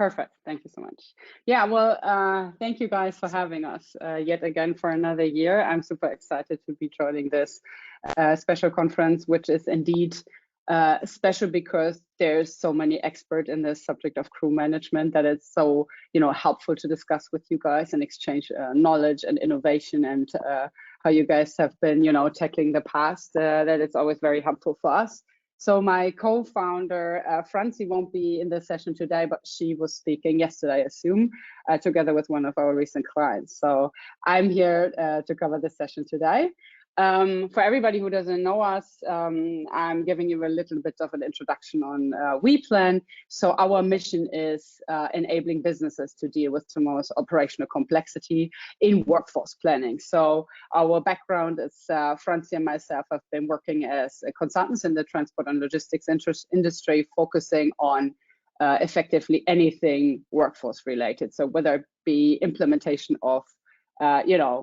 Perfect. Thank you so much. Yeah, well, thank you guys for having us yet again for another year. I'm super excited to be joining this special conference, which is indeed special because there's so many experts in this subject of crew management that it's so, helpful to discuss with you guys and exchange knowledge and innovation and how you guys have been, tackling the past. That it's always very helpful for us. So my co-founder, Francie, won't be in the session today, but she was speaking yesterday, I assume, together with one of our recent clients. So I'm here to cover this session today. For everybody who doesn't know us, I'm giving you a little bit of an introduction on WePlan. So our mission is enabling businesses to deal with tomorrow's operational complexity in workforce planning. So our background is Francie and myself have been working as consultants in the transport and logistics industry, focusing on effectively anything workforce related. So whether it be implementation of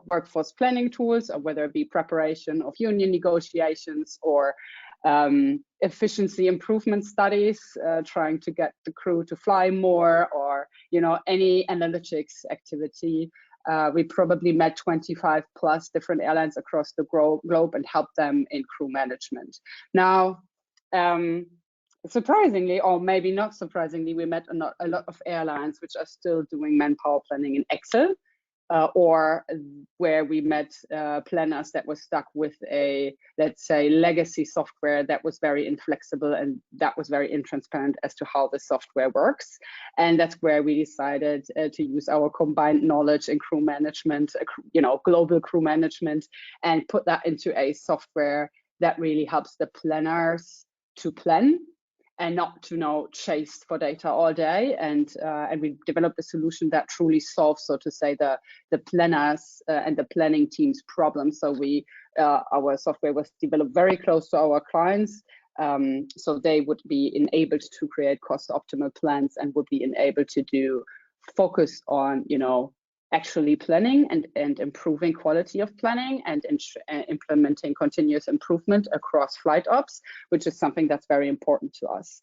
workforce planning tools, or whether it be preparation of union negotiations or efficiency improvement studies, trying to get the crew to fly more, or any analytics activity. We probably met 25 plus different airlines across the globe and helped them in crew management. Now, surprisingly, or maybe not surprisingly, we met a lot of airlines which are still doing manpower planning in Excel. Or where we met planners that were stuck with a, let's say, legacy software that was very inflexible and that was very intransparent as to how the software works. And that's where we decided to use our combined knowledge in crew management, global crew management, and put that into a software that really helps the planners to plan and not to chase for data all day. And we developed a solution that truly solves, so to say, the planners and the planning team's problems. So our software was developed very close to our clients, so they would be enabled to create cost optimal plans and would be enabled to focus on actually planning and improving quality of planning and implementing continuous improvement across flight ops, which is something that's very important to us.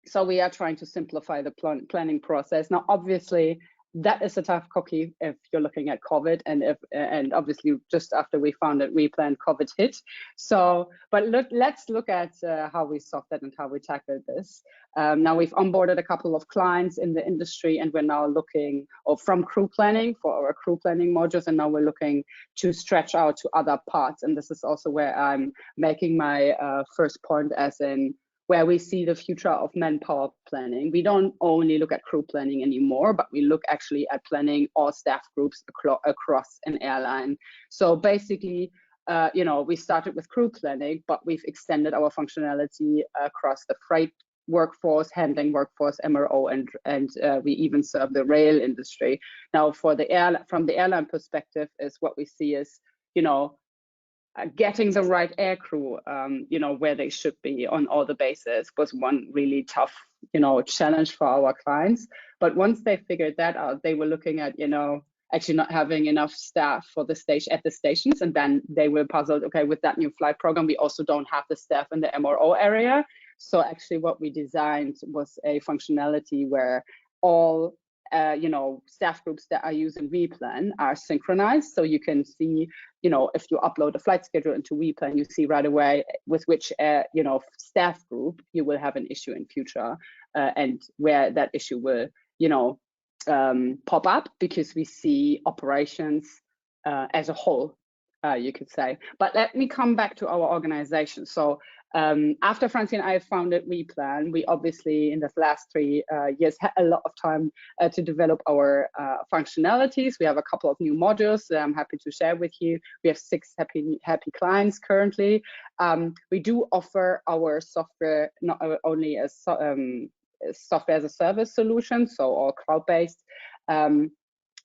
So we are trying to simplify the planning process. Now, obviously, that is a tough cookie if you're looking at COVID, and obviously just after we founded WePlan, COVID hit. So, but let's look at how we solved that and how we tackled this. Now we've onboarded a couple of clients in the industry, and we're now looking from crew planning for our crew planning modules, and now we're looking to stretch out to other parts. And this is also where I'm making my first point, as in where we see the future of manpower planning. We don't only look at crew planning anymore, but we look actually at planning all staff groups across an airline. So basically, we started with crew planning, but we've extended our functionality across the freight workforce, handling workforce, MRO, and we even serve the rail industry. Now, from the airline perspective, is what we see is, getting the right air crew, where they should be on all the bases was one really tough, challenge for our clients. But once they figured that out, they were looking at, actually not having enough staff for the station at the stations, and then they were puzzled. Okay, with that new flight program, we also don't have the staff in the MRO area. So actually, what we designed was a functionality where all staff groups that are using WePlan are synchronized. So you can see, if you upload a flight schedule into WePlan, you see right away with which, staff group you will have an issue in future, and where that issue will, pop up, because we see operations as a whole, you could say. But let me come back to our organization. So after Francie and I founded WePlan, we obviously in the last 3 years had a lot of time to develop our functionalities. We have a couple of new modules that I'm happy to share with you. We have 6 happy clients currently. We do offer our software not only as software as a service solution, so all cloud-based,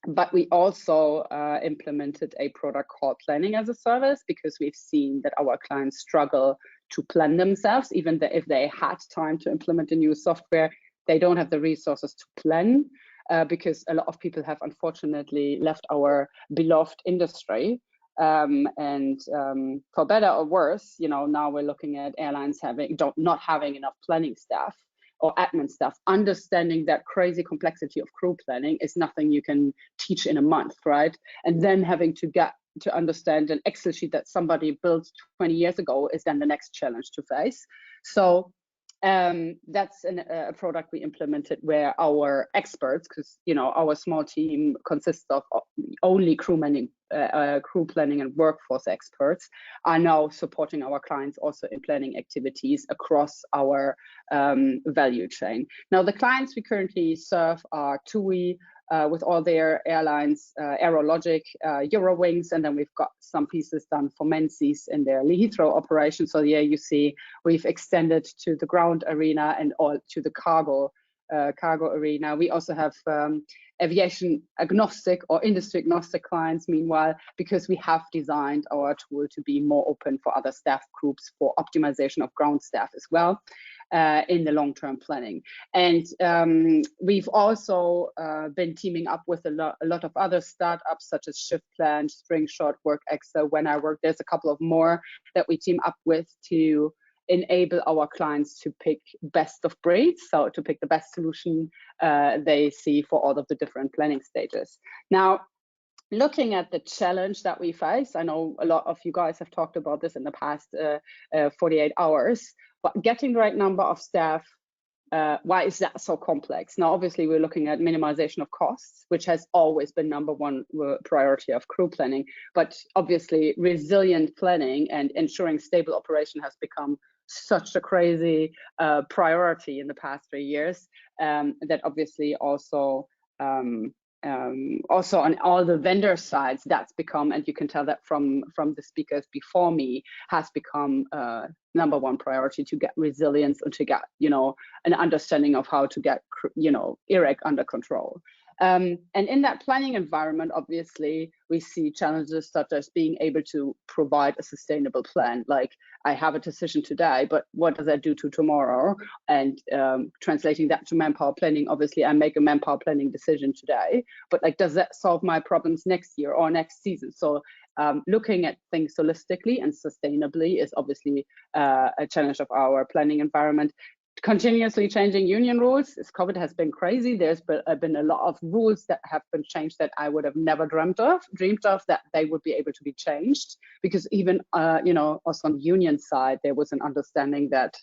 but we also implemented a product called Planning as a Service, because we've seen that our clients struggle to plan themselves. Even if they had time to implement a new software, they don't have the resources to plan, because a lot of people have unfortunately left our beloved industry. And for better or worse, now we're looking at airlines not having enough planning staff. or admin stuff, understanding that crazy complexity of crew planning is nothing you can teach in a month, right? And then having to get to understand an Excel sheet that somebody built 20 years ago is then the next challenge to face. So that's a product we implemented where our experts, because our small team consists of only crew planning and workforce experts, are now supporting our clients also in planning activities across our value chain. Now, the clients we currently serve are TUI, with all their airlines, Aerologic, Eurowings, and then we've got some pieces done for Menzies in their Heathrow operation. So yeah, you see we've extended to the ground arena and all to the cargo arena. We also have aviation agnostic or industry agnostic clients, meanwhile, because we have designed our tool to be more open for other staff groups for optimization of ground staff as well. In the long-term planning. And we've also been teaming up with a lot of other startups such as ShiftPlan, Springshot, WorkExo, When I Work. There's a couple of more that we team up with to enable our clients to pick best of breed, so to pick the best solution they see for all of the different planning stages. Now, looking at the challenge that we face, I know a lot of you guys have talked about this in the past 48 hours, but getting the right number of staff, why is that so complex? Now, obviously, we're looking at minimization of costs, which has always been #1 priority of crew planning. But obviously, resilient planning and ensuring stable operation has become such a crazy priority in the past 3 years that obviously also on all the vendor sides, that's become, and you can tell that from the speakers before me, has become #1 priority to get resilience and to get an understanding of how to get IREC under control. And in that planning environment, obviously, we see challenges such as being able to provide a sustainable plan. Like, I have a decision today, but what does that do to tomorrow? And translating that to manpower planning, obviously, I make a manpower planning decision today, but like, does that solve my problems next year or next season? So looking at things holistically and sustainably is obviously a challenge of our planning environment. Continuously changing union rules. COVID has been crazy. There's been a lot of rules that have been changed that I would have never dreamed of that they would be able to be changed, because even also on the union side, there was an understanding that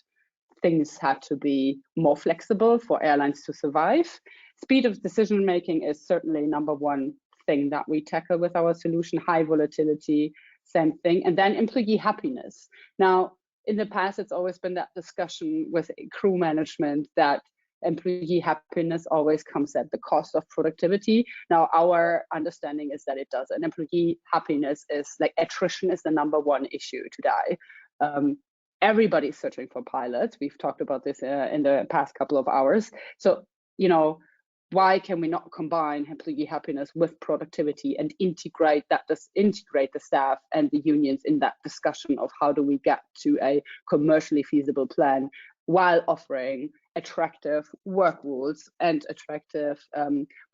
things had to be more flexible for airlines to survive. Speed of decision making is certainly #1 thing that we tackle with our solution. High volatility, same thing. And then employee happiness. Now, in the past, it's always been that discussion with crew management that employee happiness always comes at the cost of productivity. Now, our understanding is that it doesn't. Employee happiness is like, attrition is the #1 issue today. Everybody's searching for pilots. We've talked about this in the past couple of hours. So, why can we not combine employee happiness with productivity and integrate the staff and the unions in that discussion of how do we get to a commercially feasible plan while offering attractive work rules and attractive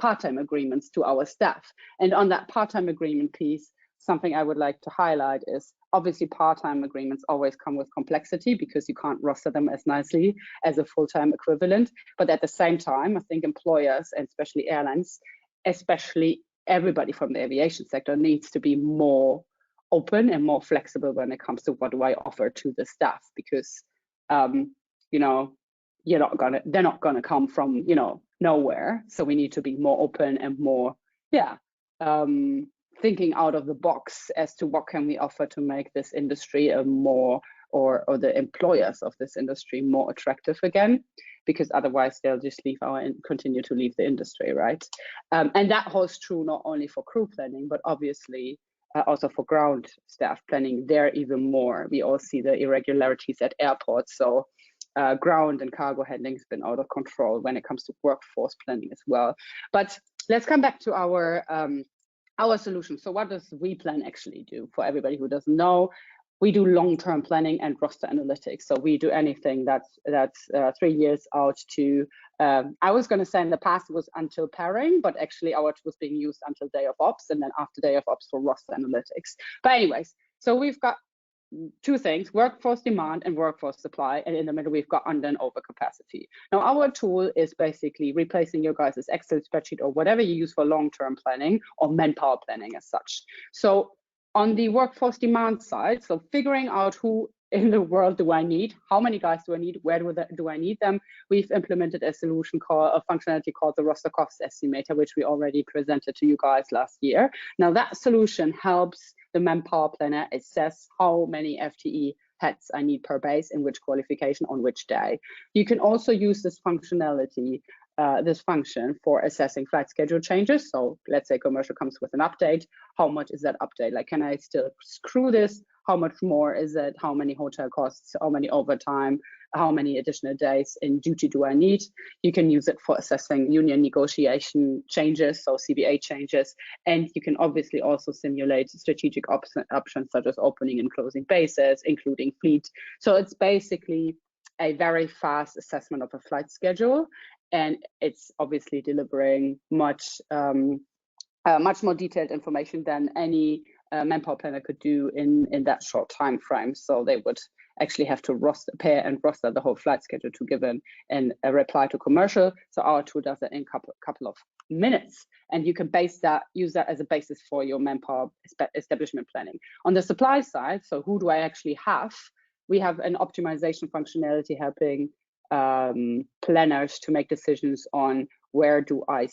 part-time agreements to our staff? And on that part-time agreement piece, something I would like to highlight is obviously part-time agreements always come with complexity because you can't roster them as nicely as a full-time equivalent. But at the same time, I think employers, and especially airlines, especially everybody from the aviation sector, needs to be more open and more flexible when it comes to what do I offer to the staff, because they're not gonna come from nowhere. So we need to be more open and more thinking out of the box as to what can we offer to make this industry a more, or the employers of this industry more attractive again, because otherwise they'll just continue to leave the industry, right? And that holds true not only for crew planning, but obviously also for ground staff planning. There even more. We all see the irregularities at airports. So ground and cargo handling has been out of control when it comes to workforce planning as well. But let's come back to our solution. So what does WePlan actually do? For everybody who doesn't know, we do long-term planning and roster analytics. So we do anything that's 3 years out to, I was going to say in the past it was until pairing, but actually ours was being used until day of ops, and then after day of ops for roster analytics. But anyways, so we've got two things: workforce demand and workforce supply, and in the middle we've got under and over capacity. Now our tool is basically replacing your guys' Excel spreadsheet or whatever you use for long-term planning or manpower planning as such. So on the workforce demand side, so figuring out who in the world do I need, how many guys do I need, where do I need them, we've implemented a solution called a functionality called the roster cost estimator, which we already presented to you guys last year. Now that solution helps the manpower planner assess how many FTE heads I need per base, in which qualification, on which day. You can also use this functionality, this function, for assessing flight schedule changes. So let's say commercial comes with an update. How much is that update? Like, can I still screw this? How much more is it? How many hotel costs? How many overtime? How many additional days in duty do I need? You can use it for assessing union negotiation changes, so CBA changes. And you can obviously also simulate strategic options such as opening and closing bases, including fleet. So it's basically a very fast assessment of a flight schedule. And it's obviously delivering much more detailed information than any manpower planner could do in that short time frame. So they would actually have to pair and roster the whole flight schedule to give a reply to commercial. So our tool does that in couple of minutes, and you can use that as a basis for your manpower establishment planning. On the supply side, so who do I actually have? We have an optimization functionality helping planners to make decisions on where do I,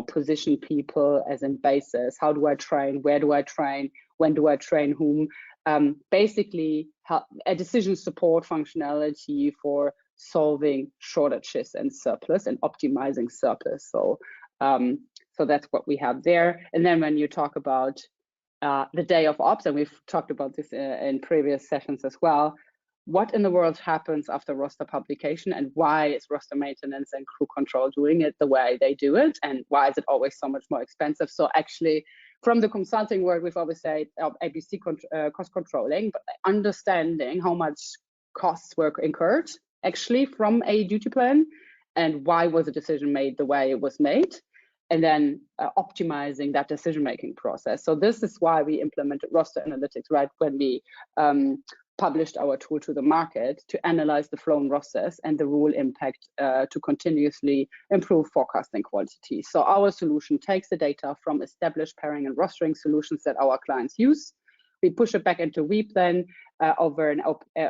position people as in bases, how do I train, where do I train, when do I train whom, basically a decision support functionality for solving shortages and surplus and optimizing surplus. So that's what we have there. And then when you talk about the day of ops, and we've talked about this in previous sessions as well, what in the world happens after roster publication, and why is roster maintenance and crew control doing it the way they do it, and why is it always so much more expensive? So actually, from the consulting world, we've always said ABC cost controlling, but understanding how much costs were incurred actually from a duty plan, and why was the decision made the way it was made, and then optimizing that decision-making process. So this is why we implemented roster analytics, right, when we published our tool to the market, to analyze the flown rosters and the rule impact to continuously improve forecasting quality. So our solution takes the data from established pairing and rostering solutions that our clients use. We push it back into WePlan over an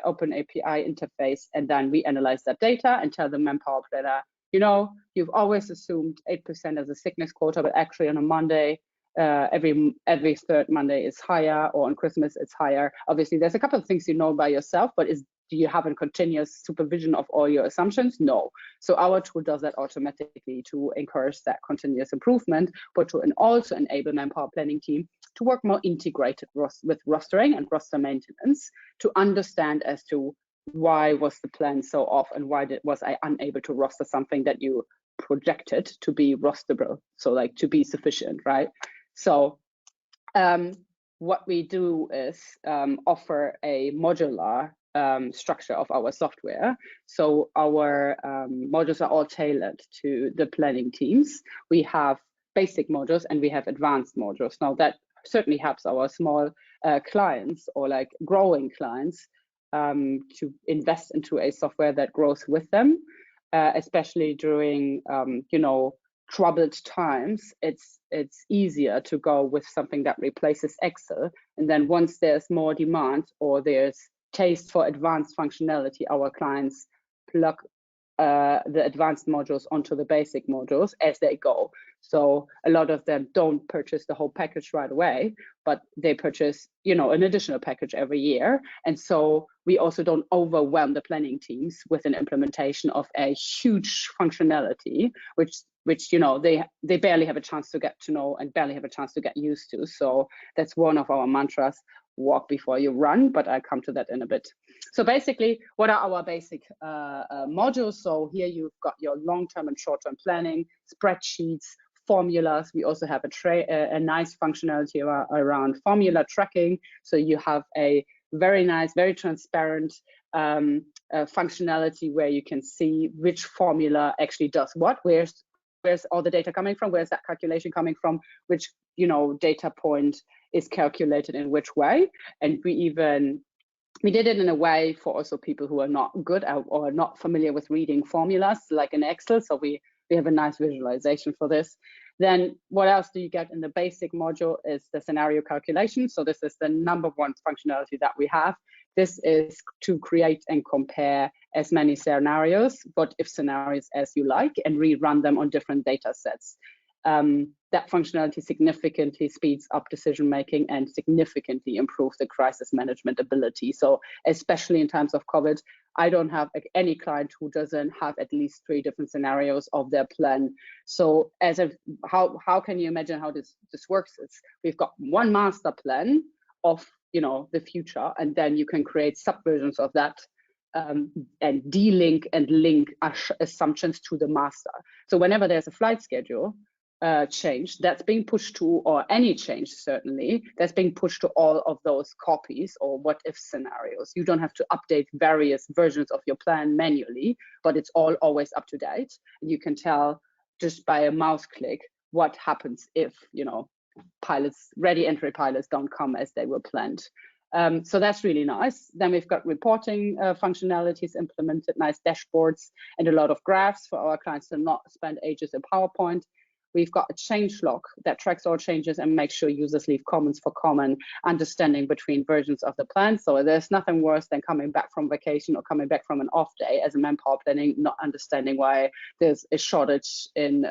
open API interface, and then we analyze that data and tell the manpower planner, you've always assumed 8% as a sickness quota, but actually on a Monday, every third Monday is higher, or on Christmas it's higher. Obviously, there's a couple of things you know by yourself, but do you have a continuous supervision of all your assumptions? No. So our tool does that automatically to encourage that continuous improvement, but to also enable manpower planning team to work more integrated with rostering and roster maintenance, to understand as to why was the plan so off, and why was I unable to roster something that you projected to be rosterable, so like to be sufficient, right? So what we do is offer a modular structure of our software. So our modules are all tailored to the planning teams. We have basic modules and we have advanced modules. Now that certainly helps our small clients or like growing clients to invest into a software that grows with them, especially during troubled times. It's easier to go with something that replaces Excel, and then once there's more demand or there's taste for advanced functionality, our clients plug the advanced modules onto the basic modules as they go. So a lot of them don't purchase the whole package right away, but they purchase, an additional package every year. And so we also don't overwhelm the planning teams with an implementation of a huge functionality, which they barely have a chance to get to know and barely have a chance to get used to. So that's one of our mantras: walk before you run, but I'll come to that in a bit. So basically, what are our basic modules? So here you've got your long-term and short-term planning, spreadsheets, formulas. We also have a nice functionality around formula tracking. So you have a very nice, very transparent functionality where you can see which formula actually does what, where's all the data coming from, where's that calculation coming from, which data point is calculated in which way. And we even We did it in a way for also people who are not good or not familiar with reading formulas like in Excel. So we have a nice visualization for this. Then what else do you get in the basic module is the scenario calculation. So this is the number one functionality that we have. This is to create and compare as many scenarios, what if scenarios as you like, and rerun them on different data sets. That functionality significantly speeds up decision making and significantly improves the crisis management ability. So especially in times of COVID, I don't have any client who doesn't have at least 3 different scenarios of their plan. So how can you imagine how this works? We've got one master plan of the future, and then you can create subversions of that and de-link and link assumptions to the master. So whenever there's a flight schedule change that's being pushed to, or any change certainly, that's being pushed to all of those copies or what if scenarios. You don't have to update various versions of your plan manually, but it's all always up to date. You can tell just by a mouse click what happens if ready entry pilots don't come as they were planned. So that's really nice. Then we've got reporting functionalities implemented, nice dashboards, and a lot of graphs for our clients to not spend ages in PowerPoint. We've got a change log that tracks all changes and makes sure users leave comments for common understanding between versions of the plan. So there's nothing worse than coming back from vacation or coming back from an off day as a Manpower planning, not understanding why there's a shortage in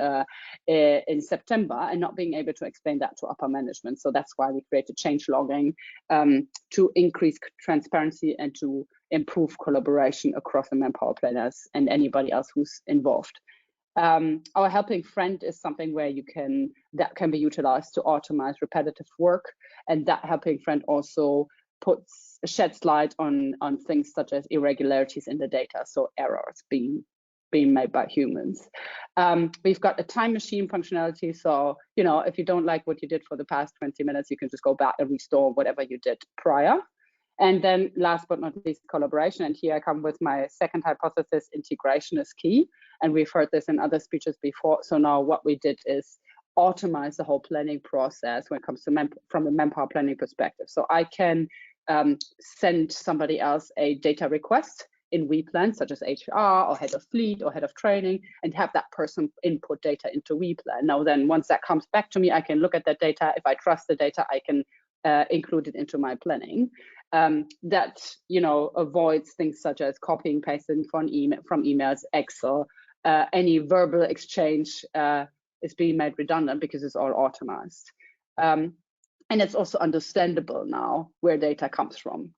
September and not being able to explain that to upper management. So that's why we created change logging to increase transparency and to improve collaboration across the Manpower planners and anybody else who's involved. Our helping friend is something where that can be utilized to automate repetitive work, and that helping friend also sheds light on things such as irregularities in the data, so errors being made by humans. We've got a time machine functionality, so if you don't like what you did for the past 20 minutes, you can just go back and restore whatever you did prior. And then last but not least, collaboration. And here I come with my second hypothesis: integration is key. And we've heard this in other speeches before. So now what we did is automate the whole planning process when it comes to from a Manpower planning perspective. So I can send somebody else a data request in WePlan, such as HR or head of fleet or head of training, and have that person input data into WePlan. Now then, once that comes back to me, I can look at that data. If I trust the data, I can include it into my planning. That avoids things such as copying, pasting from emails, Excel. Any verbal exchange is being made redundant because it's all automated. And it's also understandable now where data comes from.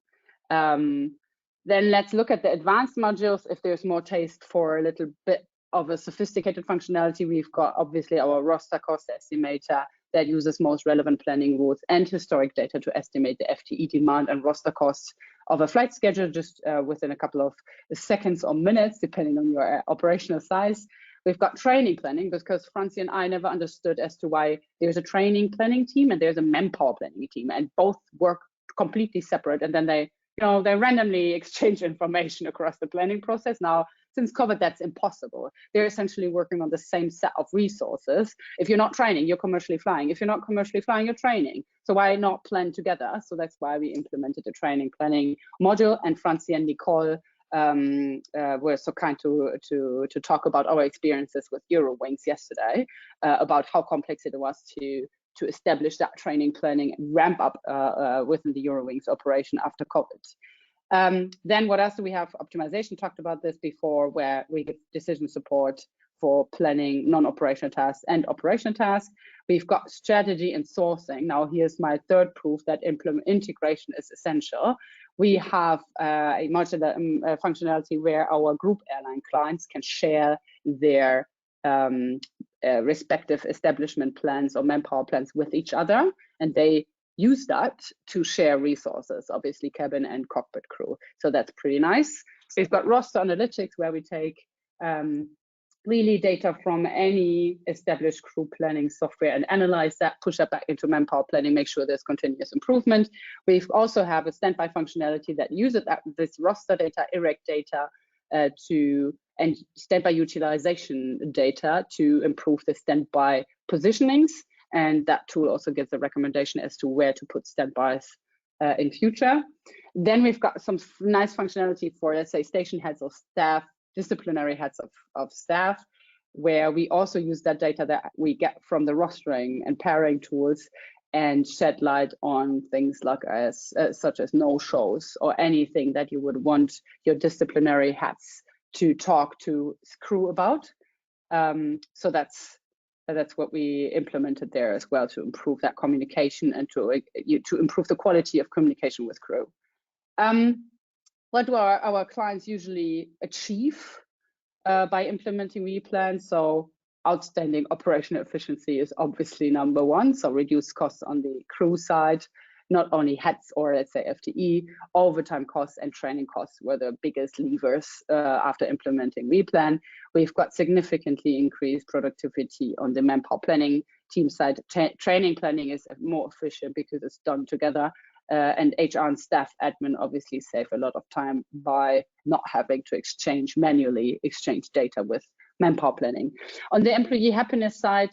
Then let's look at the advanced modules. If there's more taste for a little bit of a sophisticated functionality, we've got obviously our roster cost estimator that uses most relevant planning rules and historic data to estimate the FTE demand and roster costs of a flight schedule just within a couple of seconds or minutes, depending on your operational size. We've got training planning, because Francie and I never understood as to why there's a training planning team and there's a Manpower planning team, and both work completely separate, and then they randomly exchange information across the planning process. Now, since COVID, that's impossible. They're essentially working on the same set of resources. If you're not training, you're commercially flying. If you're not commercially flying, you're training. So why not plan together? So that's why we implemented the training planning module. And Francie and Nicole were so kind to talk about our experiences with Eurowings yesterday, about how complex it was to establish that training planning and ramp up within the Eurowings operation after COVID. Then what else do we have? Optimization, talked about this before, where we give decision support for planning non-operational tasks and operational tasks. We've got strategy and sourcing. Now here's my third proof that integration is essential. We have a modular functionality where our group airline clients can share their respective establishment plans or Manpower plans with each other, and they use that to share resources, obviously cabin and cockpit crew. So that's pretty nice. We've got roster analytics, where we take really data from any established crew planning software and analyze that, push that back into Manpower planning, make sure there's continuous improvement. We also have a standby functionality that uses this roster data, IREC data, and standby utilization data to improve the standby positionings. And that tool also gives a recommendation as to where to put standbys in future. Then we've got some nice functionality for, let's say, station heads of staff, disciplinary heads of staff, where we also use that data that we get from the rostering and pairing tools and shed light on things like such as no-shows or anything that you would want your disciplinary heads to talk to crew about. So that's what we implemented there as well, to improve that communication and to improve the quality of communication with crew. What do our clients usually achieve by implementing WePlan? So outstanding operational efficiency is obviously number one. So reduce costs on the crew side, not only heads or let's say FTE, overtime costs and training costs were the biggest levers after implementing WePlan. We've got significantly increased productivity on the Manpower planning team side. Training planning is more efficient because it's done together. And HR and staff admin obviously save a lot of time by not having to manually exchange data with Manpower planning. On the employee happiness side,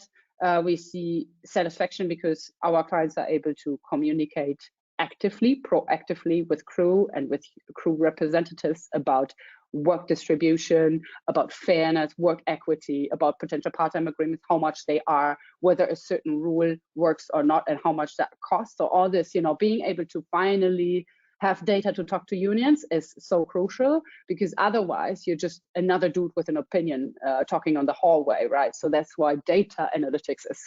we see satisfaction because our clients are able to communicate proactively with crew and with crew representatives about work distribution, about fairness, work equity, about potential part-time agreements, how much they are, whether a certain rule works or not, and how much that costs. So all this, being able to finally have data to talk to unions is so crucial, because otherwise you're just another dude with an opinion talking on the hallway, right? So that's why data analytics is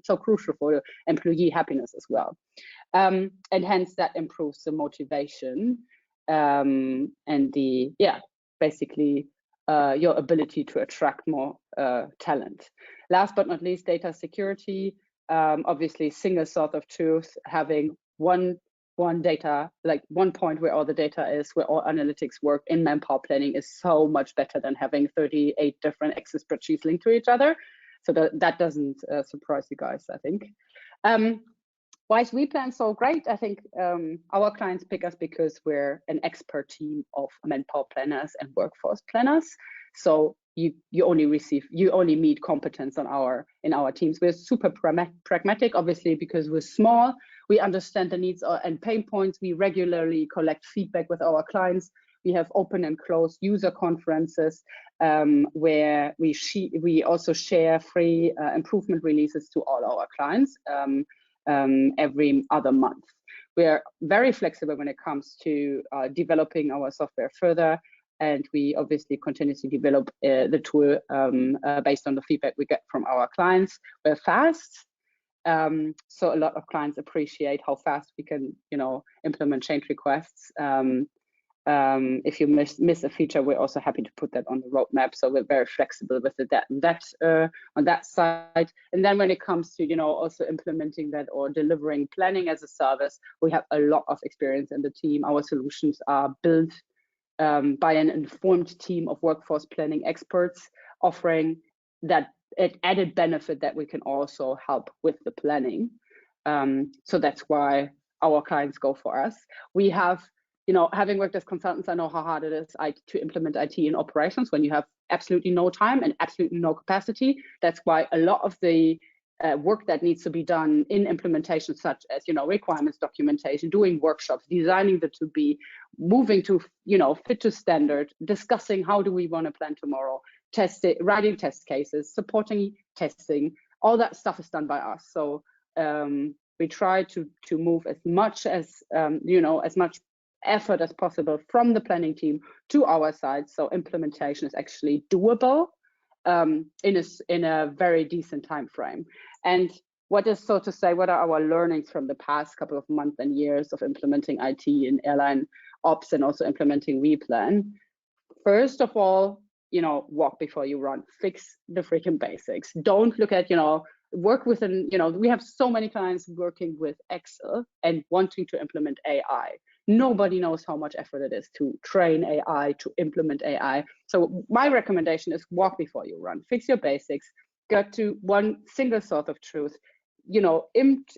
so crucial for employee happiness as well. And hence that improves the motivation and basically your ability to attract more talent. Last but not least, data security. Obviously, single source of truth, having one data, like one point where all the data is, where all analytics work in Manpower planning, is so much better than having 38 different Excel spreadsheets linked to each other. So that doesn't surprise you guys, I think. Why is WePlan so great? I think our clients pick us because we're an expert team of Manpower planners and workforce planners. So you only meet competence in our teams. We're super pragmatic, obviously, because we're small. We understand the needs and pain points. We regularly collect feedback with our clients. We have open and closed user conferences where we also share free improvement releases to all our clients. Every other month. We're very flexible when it comes to developing our software further, and we obviously continuously develop the tool based on the feedback we get from our clients. We're fast, so a lot of clients appreciate how fast we can, implement change requests. If you miss a feature, we're also happy to put that on the roadmap. So we're very flexible with that on that side. And then when it comes to also implementing that or delivering planning as a service, we have a lot of experience in the team. Our solutions are built by an informed team of workforce planning experts, offering that added benefit that we can also help with the planning. So that's why our clients go for us. We have, having worked as consultants, I know how hard it is to implement IT in operations when you have absolutely no time and absolutely no capacity. That's why a lot of the work that needs to be done in implementation, such as requirements documentation, doing workshops, designing the to-be, moving to fit to standard, discussing how do we want to plan tomorrow, writing test cases, supporting testing, all that stuff is done by us. So we try to move as much as as much effort as possible from the planning team to our side, so implementation is actually doable in a very decent time frame. And what are our learnings from the past couple of months and years of implementing IT in airline ops and also implementing WePlan? First of all, walk before you run. Fix the freaking basics. Don't look at, work within, we have so many clients working with Excel and wanting to implement AI. Nobody knows how much effort it is to train AI, to implement AI. So my recommendation is walk before you run. Fix your basics, get to one single source of truth,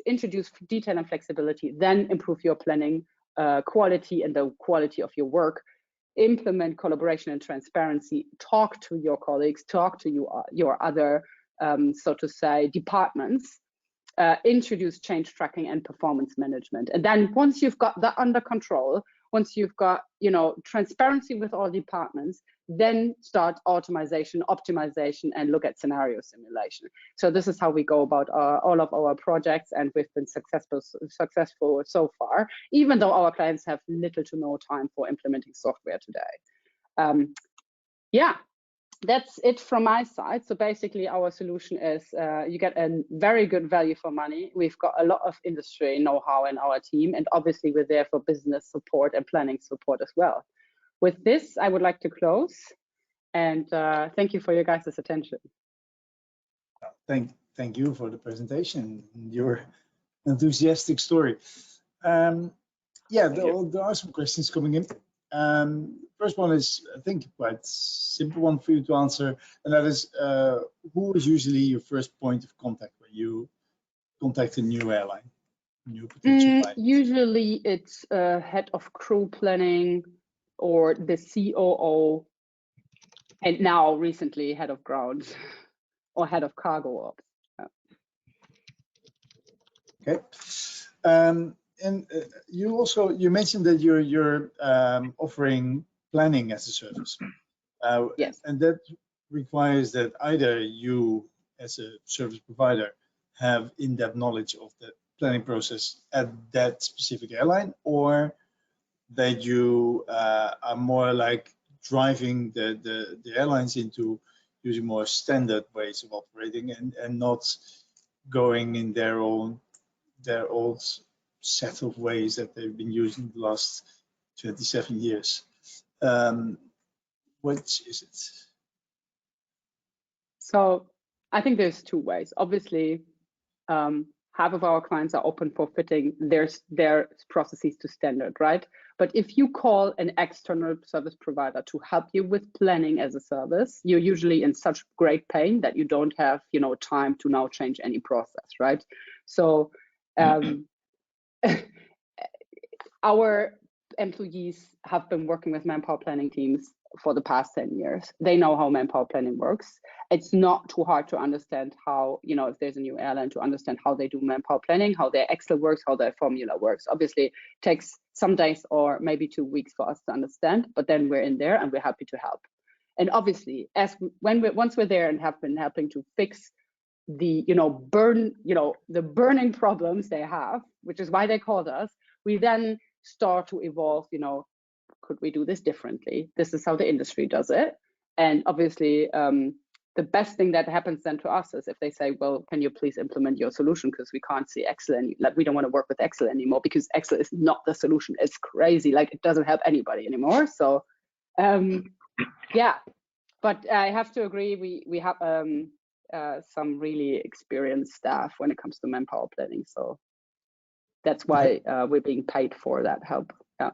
introduce detail and flexibility, then improve your planning quality and the quality of your work. Implement collaboration and transparency. Talk to your colleagues, talk to your other, so to say, departments. introduce change tracking and performance management. And then once you've got that under control, once you've got, you know, transparency with all departments, then start automation, optimization, and look at scenario simulation. So this is how we go about all of our projects, and we've been successful so far, even though our clients have little to no time for implementing software today. Yeah, that's it from my side. So basically our solution is you get a very good value for money. We've got a lot of industry know-how in our team, and obviously we're there for business support and planning support as well. With this, I would like to close, and thank you for your guys' attention. Thank you for the presentation, your enthusiastic story. Yeah, there are some questions coming in. First one is, I think, quite simple one for you to answer, and that is, who is usually your first point of contact when you contact a new airline, new potential client? Usually it's head of crew planning or the COO, and now recently head of ground or head of cargo ops. Okay. And you mentioned that you're offering planning as a service. Yes. And that requires that either you as a service provider have in-depth knowledge of the planning process at that specific airline, or that you are more like driving the airlines into using more standard ways of operating and not going in their old set of ways that they've been using the last 27 years. Which is it? So I think there's two ways. Obviously, half of our clients are open for fitting their processes to standard, right? But if you call an external service provider to help you with planning as a service, you're usually in such great pain that you don't have, you know, time to now change any process, right? So our employees have been working with Manpower planning teams for the past 10 years. They know how Manpower planning works. It's not too hard to understand how, you know, if there's a new airline, to understand how they do Manpower planning, how their Excel works, how their formula works. Obviously, it takes some days or maybe 2 weeks for us to understand, but then we're in there and we're happy to help. And obviously, once we're there and have been helping to fix the, the burning problems they have, which is why they called us, we then start to evolve, you know, could we do this differently? This is how the industry does it. And obviously, the best thing that happens then to us is if they say, well, can you please implement your solution, because we can't see Excel, like we don't want to work with Excel anymore because Excel is not the solution. It's crazy, like it doesn't help anybody anymore. So yeah, but I have to agree, we have some really experienced staff when it comes to Manpower planning. So that's why we're being paid for that help. Yeah.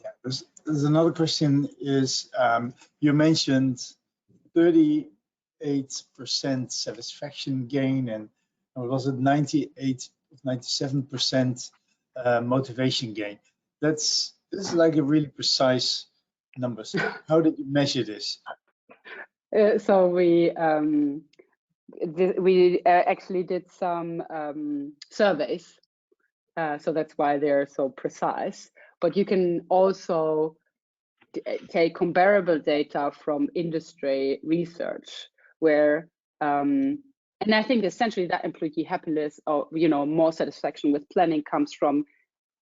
Yeah, there's another question is, you mentioned 38% satisfaction gain, and was it 98 or 97% motivation gain? This is like a really precise number. So how did you measure this? So we actually did some surveys, so that's why they're so precise. But you can also take comparable data from industry research, where and I think essentially that employee happiness, or more satisfaction with planning, comes from,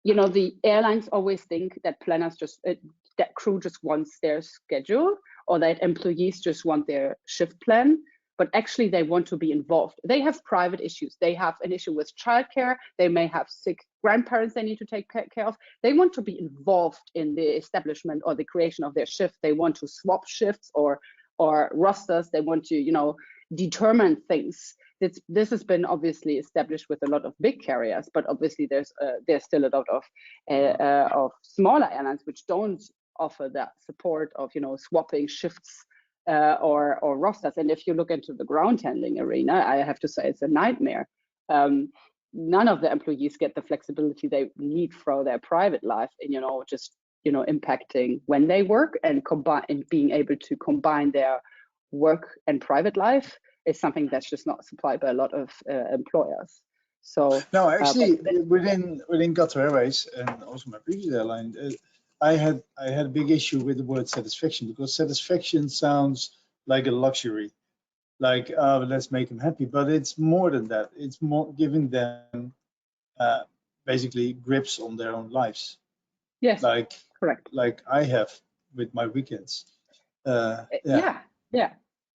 the airlines always think that planners that crew just wants their schedule, or that employees just want their shift plan. But actually they want to be involved. They have private issues. They have an issue with childcare. They may have sick grandparents they need to take care of. They want to be involved in the establishment or the creation of their shift. They want to swap shifts or rosters. They want to, determine things. This has been obviously established with a lot of big carriers, but obviously there's still a lot of smaller airlines which don't offer that support of, swapping shifts or rosters. And if you look into the ground handling arena, I have to say it's a nightmare. None of the employees get the flexibility they need for their private life, and impacting when they work and being able to combine their work and private life. is something that's just not supplied by a lot of employers. So no, actually, within Qatar Airways and also my previous airline, I had a big issue with the word satisfaction, because satisfaction sounds like a luxury, like let's make them happy, but it's more than that. It's more giving them basically grips on their own lives. yes, correct. Like I have with my weekends. Yeah.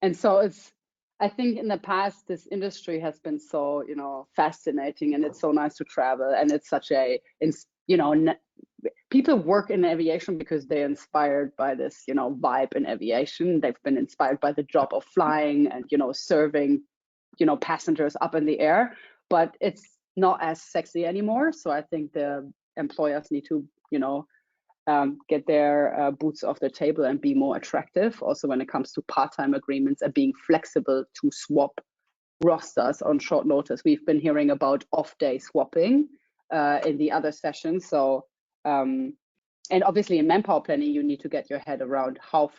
And so I think in the past, this industry has been so, fascinating, and it's so nice to travel, and it's such a, people work in aviation because they're inspired by this, vibe in aviation. They've been inspired by the job of flying and, serving, passengers up in the air, but it's not as sexy anymore. So I think the employers need to, get their boots off the table and be more attractive. Also, when it comes to part-time agreements and being flexible to swap rosters on short notice. We've been hearing about off-day swapping in the other sessions. So, and obviously in manpower planning, you need to get your head around how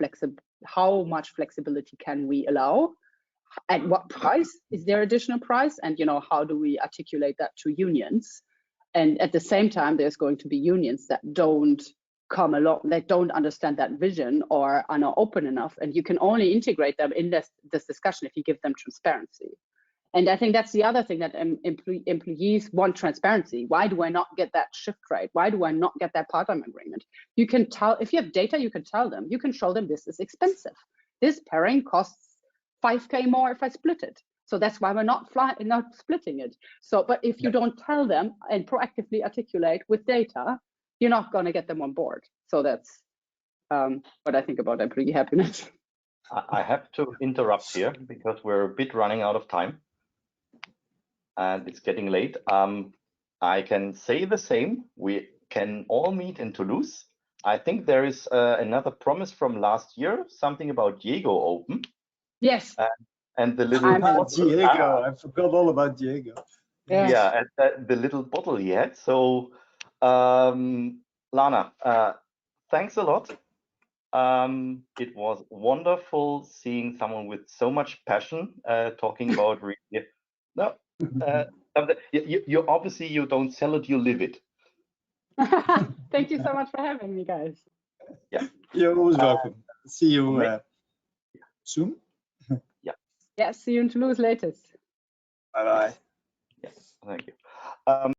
much flexibility can we allow, at what price, is there additional price, and how do we articulate that to unions? And at the same time, there's going to be unions that don't come along, that don't understand that vision or are not open enough, and you can only integrate them in this discussion if you give them transparency. And I think that's the other thing, that employees want transparency. Why do I not get that shift rate? Why do I not get that part-time agreement? You can tell, if you have data, you can tell them, you can show them this is expensive. This pairing costs 5K more if I split it. So that's why we're not splitting it. So, but if you don't tell them and proactively articulate with data, you're not going to get them on board. So that's what I think about employee happiness. I have to interrupt here because we're a bit running out of time and it's getting late. I can say the same. We can all meet in Toulouse. I think there is another promise from last year, something about Diego Open. Yes. And the little Diego, I forgot all about Diego. Yeah, and the little bottle he had. So, Lana, thanks a lot. It was wonderful seeing someone with so much passion talking about really. No, you obviously you don't sell it, you live it. Thank you so much for having me, guys. Yeah, you're always welcome. See you soon. Yeah, see you in Toulouse latest. Bye bye. Yes, thank you.